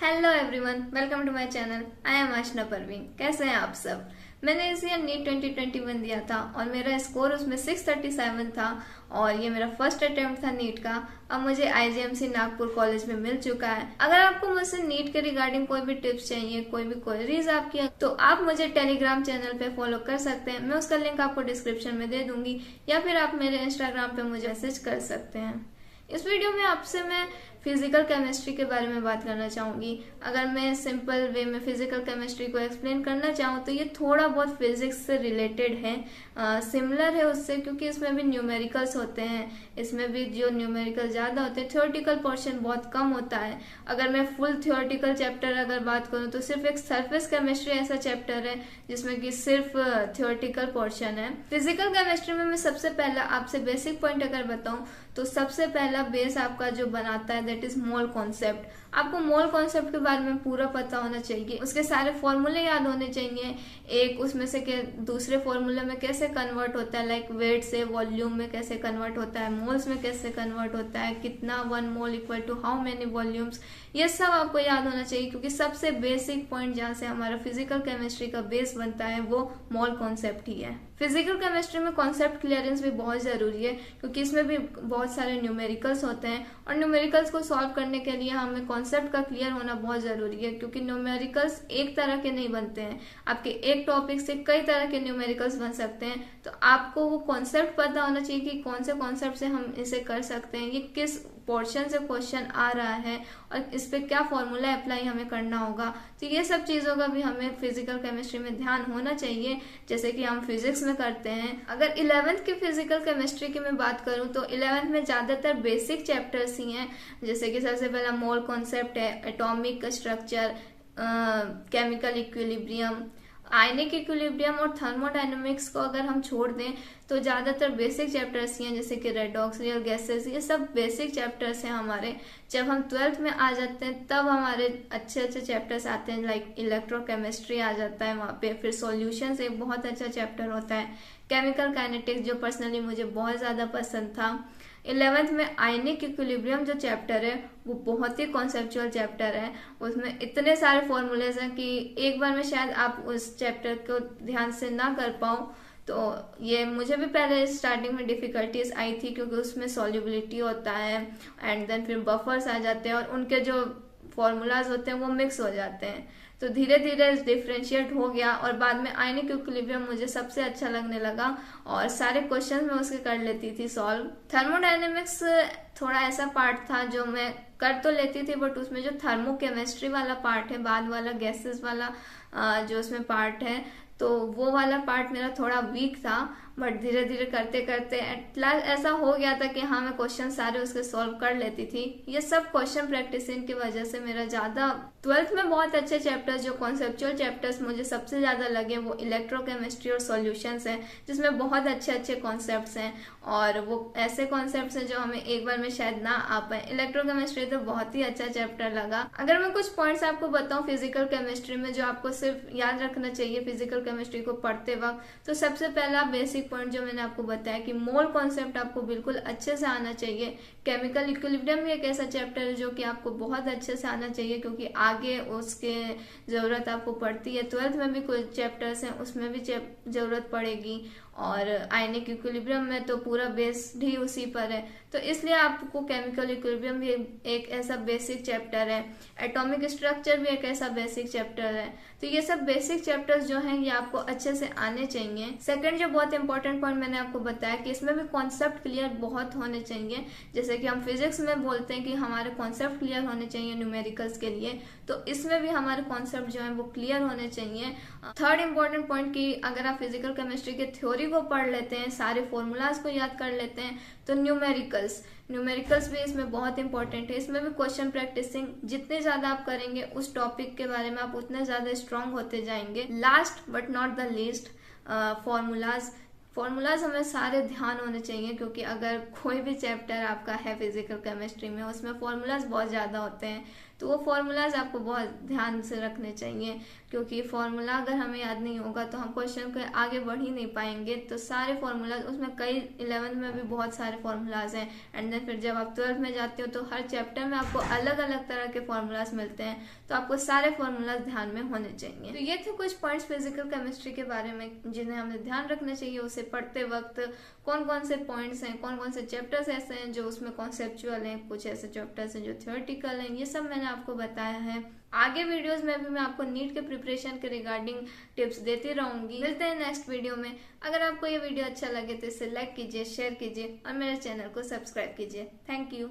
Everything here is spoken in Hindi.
Hello everyone, welcome to my channel. I am Aashna Parveen. कैसे हैं आप सब? मैंने इस ईयर नीट 2021 दिया था और मेरा स्कोर उसमें 637 था और ये मेरा फर्स्ट अटेम्प्ट था नीट का। अब मुझे आईजीएमसी नागपुर कॉलेज में मिल चुका है। अगर आपको मुझसे नीट के रिगार्डिंग कोई भी टिप्स चाहिए, कोई भी क्वेरीज आपकी, तो आप मुझे टेलीग्राम चैनल पे फॉलो कर सकते हैं। मैं उसका लिंक आपको डिस्क्रिप्शन में दे दूंगी या फिर आप मेरे इंस्टाग्राम पे मुझे मैसेज कर सकते हैं। इस वीडियो में आपसे मैं फिजिकल केमिस्ट्री के बारे में बात करना चाहूंगी। अगर मैं सिंपल वे में फिजिकल केमिस्ट्री को एक्सप्लेन करना चाहूँ तो ये थोड़ा बहुत फिजिक्स से रिलेटेड है, सिमिलर है उससे, क्योंकि इसमें भी न्यूमेरिकल्स होते हैं। इसमें भी जो न्यूमेरिकल ज्यादा होते हैं, थ्योरेटिकल पोर्शन बहुत कम होता है। अगर मैं फुल थ्योरेटिकल चैप्टर अगर बात करूँ तो सिर्फ एक सरफेस केमिस्ट्री ऐसा चैप्टर है जिसमें कि सिर्फ थ्योरेटिकल पोर्शन है। फिजिकल केमिस्ट्री में मैं सबसे पहला आपसे बेसिक पॉइंट अगर बताऊं तो सबसे पहला बेस आपका जो बनाता है दैट इज मोल कॉन्सेप्ट। आपको मोल कॉन्सेप्ट के बारे में पूरा पता होना चाहिए, उसके सारे फॉर्मूले याद होने चाहिए। एक उसमें से के दूसरे फॉर्मूले में कैसे कन्वर्ट होता है, लाइक वेट से वॉल्यूम में कैसे कन्वर्ट होता है, मोल्स में कैसे कन्वर्ट होता है, कितना 1 mole equal to how many volumes, ये सब आपको याद होना चाहिए। क्योंकि सबसे बेसिक पॉइंट जहाँ से हमारा फिजिकल केमिस्ट्री का बेस बनता है वो मोल कॉन्सेप्ट ही है। फिजिकल केमिस्ट्री में कॉन्सेप्ट क्लियरेंस भी बहुत जरूरी है क्योंकि इसमें भी बहुत सारे न्यूमेरिकल्स होते हैं और न्यूमेरिकल्स को सॉल्व करने के लिए हमें कॉन्सेप्ट का क्लियर होना बहुत जरूरी है। क्योंकि न्यूमेरिकल्स एक तरह के नहीं बनते हैं, आपके एक टॉपिक से कई तरह के न्यूमेरिकल्स बन सकते हैं। तो आपको वो कॉन्सेप्ट पता होना चाहिए कि कौन से कॉन्सेप्ट से हम इसे कर सकते हैं, ये किस पोर्शन से क्वेश्चन आ रहा है और इस पे क्या फॉर्मूला अप्लाई हमें करना होगा। तो ये सब चीजों का भी हमें फिजिकल केमिस्ट्री में ध्यान होना चाहिए, जैसे कि हम फिजिक्स में करते हैं। अगर 11th की फिजिकल केमिस्ट्री की मैं बात करूं तो 11th में ज्यादातर बेसिक चैप्टर्स ही हैं, जैसे कि सबसे पहला मोल कॉन्सेप्ट है, atomic structure, chemical equilibrium, ionic equilibrium और थर्मोडायनेमिक्स को अगर हम छोड़ दें तो ज्यादातर बेसिक चैप्टर्स ही हैं, जैसे कि रेडॉक्स, रियल गैसेस, ये सब बेसिक चैप्टर्स हैं हमारे। जब हम 12th में आ जाते हैं तब हमारे अच्छे अच्छे चैप्टर्स आते हैं, लाइक इलेक्ट्रोकेमिस्ट्री आ जाता है वहाँ पे, फिर सॉल्यूशंस एक बहुत अच्छा चैप्टर होता है, केमिकल काइनेटिक्स जो पर्सनली मुझे बहुत ज्यादा पसंद था। 11th में आयनिक इक्विलिब्रियम जो चैप्टर है वो बहुत ही कॉन्सेप्चुअल चैप्टर है, उसमें इतने सारे फॉर्मूलेज हैं कि एक बार में शायद आप उस चैप्टर को ध्यान से ना कर पाओ। तो ये मुझे भी पहले स्टार्टिंग में डिफिकल्टीज आई थी क्योंकि उसमें सॉल्युबिलिटी होता है एंड देन फिर बफर्स आ जाते हैं और उनके जो फॉर्मूलाज होते हैं वो मिक्स हो जाते हैं। तो धीरे धीरे डिफ्रेंशिएट हो गया और बाद में आयनिक इक्विलिब्रियम मुझे सबसे अच्छा लगने लगा और सारे क्वेश्चन मैं उसके कर लेती थी सॉल्व। थर्मोडायनेमिक्स थोड़ा ऐसा पार्ट था जो मैं कर तो लेती थी बट उसमें जो थर्मोकेमिस्ट्री वाला पार्ट है, बाद वाला गैसेस वाला जो उसमें पार्ट है, तो वो वाला पार्ट मेरा थोड़ा वीक था। बट धीरे धीरे करते करते एट लास्ट ऐसा हो गया था कि हाँ मैं क्वेश्चन सारे उसके सॉल्व कर लेती थी। ये सब क्वेश्चन प्रैक्टिसिंग की वजह से मेरा ज्यादा 12th में बहुत अच्छे चैप्टर्स जो कॉन्सेप्चुअल चैप्टर्स मुझे सबसे ज्यादा लगे वो इलेक्ट्रोकेमिस्ट्री और सॉल्यूशंस हैं, जिसमें बहुत अच्छे अच्छे कॉन्सेप्ट्स हैं और वो ऐसे कॉन्सेप्ट्स हैं जो हमें एक बार में शायद ना आ पाए। इलेक्ट्रोकेमिस्ट्री तो बहुत ही अच्छा चैप्टर लगा। अगर मैं कुछ पॉइंट्स आपको बताऊं फिजिकल केमिस्ट्री में जो आपको सिर्फ याद रखना चाहिए फिजिकल केमिस्ट्री को पढ़ते वक्त, तो सबसे पहला बेसिक पॉइंट जो मैंने आपको बताया कि मोल कॉन्सेप्ट आपको बिल्कुल अच्छे से आना चाहिए। केमिकल इक्विलिब्रियम भी एक ऐसा चैप्टर है जो कि आपको बहुत अच्छे से आना चाहिए क्योंकि आगे उसके जरूरत आपको पड़ती है। 12th में भी कुछ चैप्टर्स हैं उसमें भी जरूरत पड़ेगी और आयनिक इक्विलिब्रियम में तो पूरा बेस्ड ही उसी पर है, तो इसलिए आपको केमिकल इक्विलिब्रियम भी एक ऐसा बेसिक चैप्टर है। एटॉमिक स्ट्रक्चर भी एक ऐसा बेसिक चैप्टर है। तो ये सब बेसिक चैप्टर्स जो हैं ये आपको अच्छे से आने चाहिए। सेकंड जो बहुत इंपॉर्टेंट पॉइंट मैंने आपको बताया कि इसमें भी कॉन्सेप्ट क्लियर बहुत होने चाहिए। जैसे कि हम फिजिक्स में बोलते हैं कि हमारे कॉन्सेप्ट क्लियर होने चाहिए न्यूमेरिकल्स के लिए, तो इसमें भी हमारे कॉन्सेप्ट जो है वो क्लियर होने चाहिए। थर्ड इंपॉर्टेंट पॉइंट कि अगर आप फिजिकल केमिस्ट्री के थ्योरी को पढ़ लेते हैं, सारे फॉर्मूलाज को याद कर लेते हैं, तो न्यूमेरिकल्स भी इसमें बहुत इंपॉर्टेंट है। इसमें भी क्वेश्चन प्रैक्टिसिंग जितने ज्यादा आप करेंगे उस टॉपिक के बारे में आप उतने ज्यादा स्ट्रांग होते जाएंगे। Last but not the least, formulas हमें सारे ध्यान होने चाहिए क्योंकि अगर कोई भी चैप्टर आपका है फिजिकल केमिस्ट्री में उसमें फॉर्मूलाज बहुत ज्यादा होते हैं, तो वो फॉर्मूलाज आपको बहुत ध्यान से रखने चाहिए, क्योंकि फॉर्मूला अगर हमें याद नहीं होगा तो हम क्वेश्चन के आगे बढ़ ही नहीं पाएंगे। तो सारे फॉर्मूलाज उसमें कई 11th में भी बहुत सारे फॉर्मूलाज हैं, एंड देन फिर जब आप 12th में जाते हो तो हर चैप्टर में आपको अलग अलग तरह के फॉर्मूलाज मिलते हैं, तो आपको सारे फॉर्मूलाज ध्यान में होने चाहिए। तो ये थे कुछ पॉइंट्स फिजिकल केमिस्ट्री के बारे में जिन्हें हमें ध्यान रखना चाहिए उसे पढ़ते वक्त। कौन कौन से पॉइंट्स हैं, कौन कौन से चैप्टर्स ऐसे हैं जो उसमें कॉन्सेप्चुअल हैं, कुछ ऐसे चैप्टर्स हैं जो थ्योरेटिकल हैं, ये सब मैंने आपको बताया है। आगे वीडियोस में भी मैं आपको नीट के प्रिपरेशन के रिगार्डिंग टिप्स देती रहूंगी। मिलते हैं नेक्स्ट वीडियो में। अगर आपको ये वीडियो अच्छा लगे तो इसे लाइक कीजिए, शेयर कीजिए और मेरे चैनल को सब्सक्राइब कीजिए। Thank you.